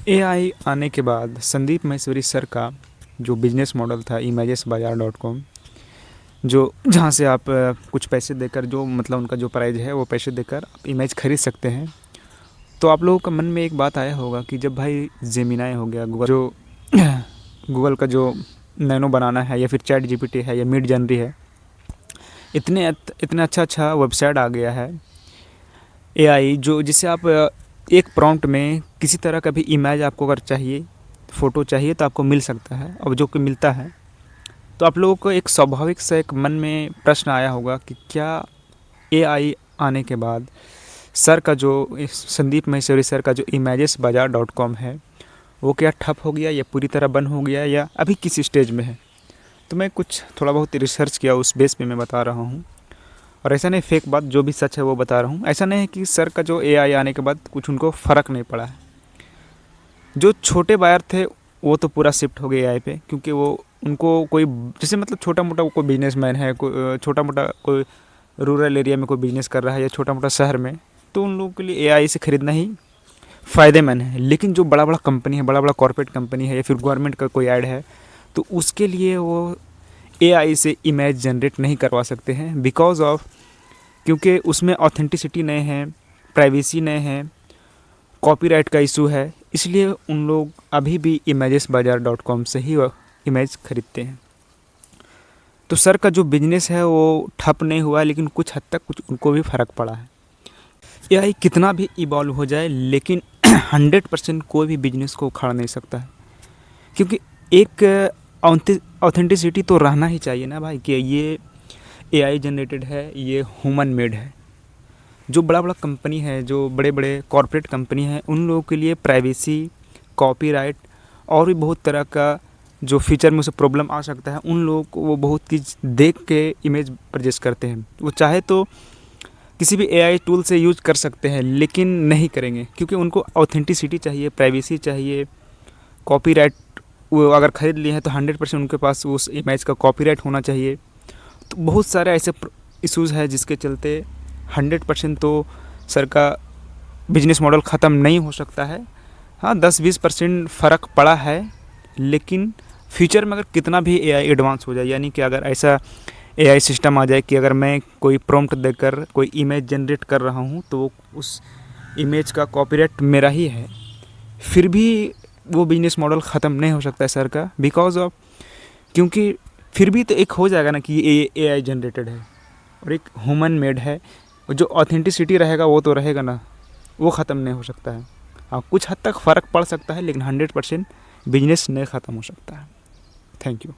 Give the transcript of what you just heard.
AI आने के बाद संदीप माहेश्वरी सर का जो बिजनेस मॉडल था imagesbazaar.com, जो जहाँ से आप कुछ पैसे देकर, जो मतलब उनका जो प्राइस है वो पैसे देकर आप इमेज खरीद सकते हैं। तो आप लोगों का मन में एक बात आया होगा कि जब भाई जेमिनाई हो गया, गूगल जो गूगल का जो नैनो बनाना है, या फिर चैट जीपीटी है, या मिड जर्नी है, इतने अच्छा वेबसाइट आ गया है एआई, जो जिससे आप एक प्रॉम्प्ट में किसी तरह का भी इमेज आपको अगर चाहिए, फ़ोटो चाहिए, तो आपको मिल सकता है, और जो कि मिलता है। तो आप लोगों को एक स्वाभाविक सा एक मन में प्रश्न आया होगा कि क्या एआई आने के बाद सर का जो संदीप माहेश्वरी सर का जो imagesbazaar.com है, वो क्या ठप हो गया, या पूरी तरह बंद हो गया, या अभी किस स्टेज में है। तो मैं कुछ थोड़ा बहुत रिसर्च किया, उस बेस पे मैं बता रहा हूँ। और ऐसा नहीं फेक बात, जो भी सच है वो बता रहा हूँ। ऐसा नहीं है कि सर का जो एआई आने के बाद कुछ उनको फ़र्क नहीं पड़ा है। जो छोटे बायर थे वो तो पूरा शिफ्ट हो गए एआई पे, क्योंकि वो उनको कोई जैसे मतलब छोटा मोटा कोई बिजनेसमैन है, कोई छोटा मोटा कोई रूरल एरिया में कोई बिजनेस कर रहा है, या छोटा मोटा शहर में, तो उन लोगों के लिए एआई से ख़रीदना ही फ़ायदेमंद है। लेकिन जो बड़ा बड़ा कंपनी है, बड़ा बड़ा कॉर्पोरेट कंपनी है, या फिर गवर्नमेंट का कोई ऐड है, तो उसके लिए वो एआई से इमेज जनरेट नहीं करवा सकते हैं, बिकॉज ऑफ, क्योंकि उसमें ऑथेंटिसिटी नहीं है, प्राइवेसी नहीं है, कॉपीराइट का इशू है। इसलिए उन लोग अभी भी imagesbazaar.com से ही इमेज खरीदते हैं। तो सर का जो बिजनेस है वो ठप नहीं हुआ, लेकिन कुछ हद तक कुछ उनको भी फ़र्क पड़ा है। एआई कितना भी इवॉल्व हो जाए, लेकिन 100% कोई भी बिजनेस को उखाड़ नहीं सकता है, क्योंकि एक ऑथेंटिसिटी तो रहना ही चाहिए ना भाई, कि ये एआई जनरेटेड है, ये ह्यूमन मेड है। जो बड़ा बड़ा कंपनी है, जो बड़े बड़े कॉर्पोरेट कंपनी है, उन लोगों के लिए प्राइवेसी, कॉपीराइट और भी बहुत तरह का जो फीचर में उसे प्रॉब्लम आ सकता है, उन लोगों को वो बहुत चीज़ देख के इमेज परचेस करते हैं। वो चाहे तो किसी भी एआई टूल से यूज कर सकते हैं, लेकिन नहीं करेंगे, क्योंकि उनको ऑथेंटिसिटी चाहिए, प्राइवेसी चाहिए, कॉपीराइट। वो अगर ख़रीद लिए हैं तो 100% उनके पास उस इमेज का कॉपीराइट होना चाहिए। तो बहुत सारे ऐसे इश्यूज़ हैं जिसके चलते 100% तो सर का बिजनेस मॉडल ख़त्म नहीं हो सकता है। हाँ, 10-20% फ़र्क पड़ा है, लेकिन फ्यूचर में अगर कितना भी एआई एडवांस हो जाए, यानी कि अगर ऐसा एआई सिस्टम आ जाए कि अगर मैं कोई प्रॉम्प्ट देकर कोई इमेज जनरेट कर रहा हूँ, तो उस इमेज का कॉपीराइट मेरा ही है, फिर भी वो बिजनेस मॉडल ख़त्म नहीं हो सकता है सर का, बिकॉज ऑफ, क्योंकि फिर भी तो एक हो जाएगा ना कि ये एआई जनरेटेड है और एक ह्यूमन मेड है। जो ऑथेंटिसिटी रहेगा वो तो रहेगा ना, वो ख़त्म नहीं हो सकता है। हाँ, कुछ हद तक फ़र्क पड़ सकता है, लेकिन 100% बिजनेस नहीं ख़त्म हो सकता है। Thank you.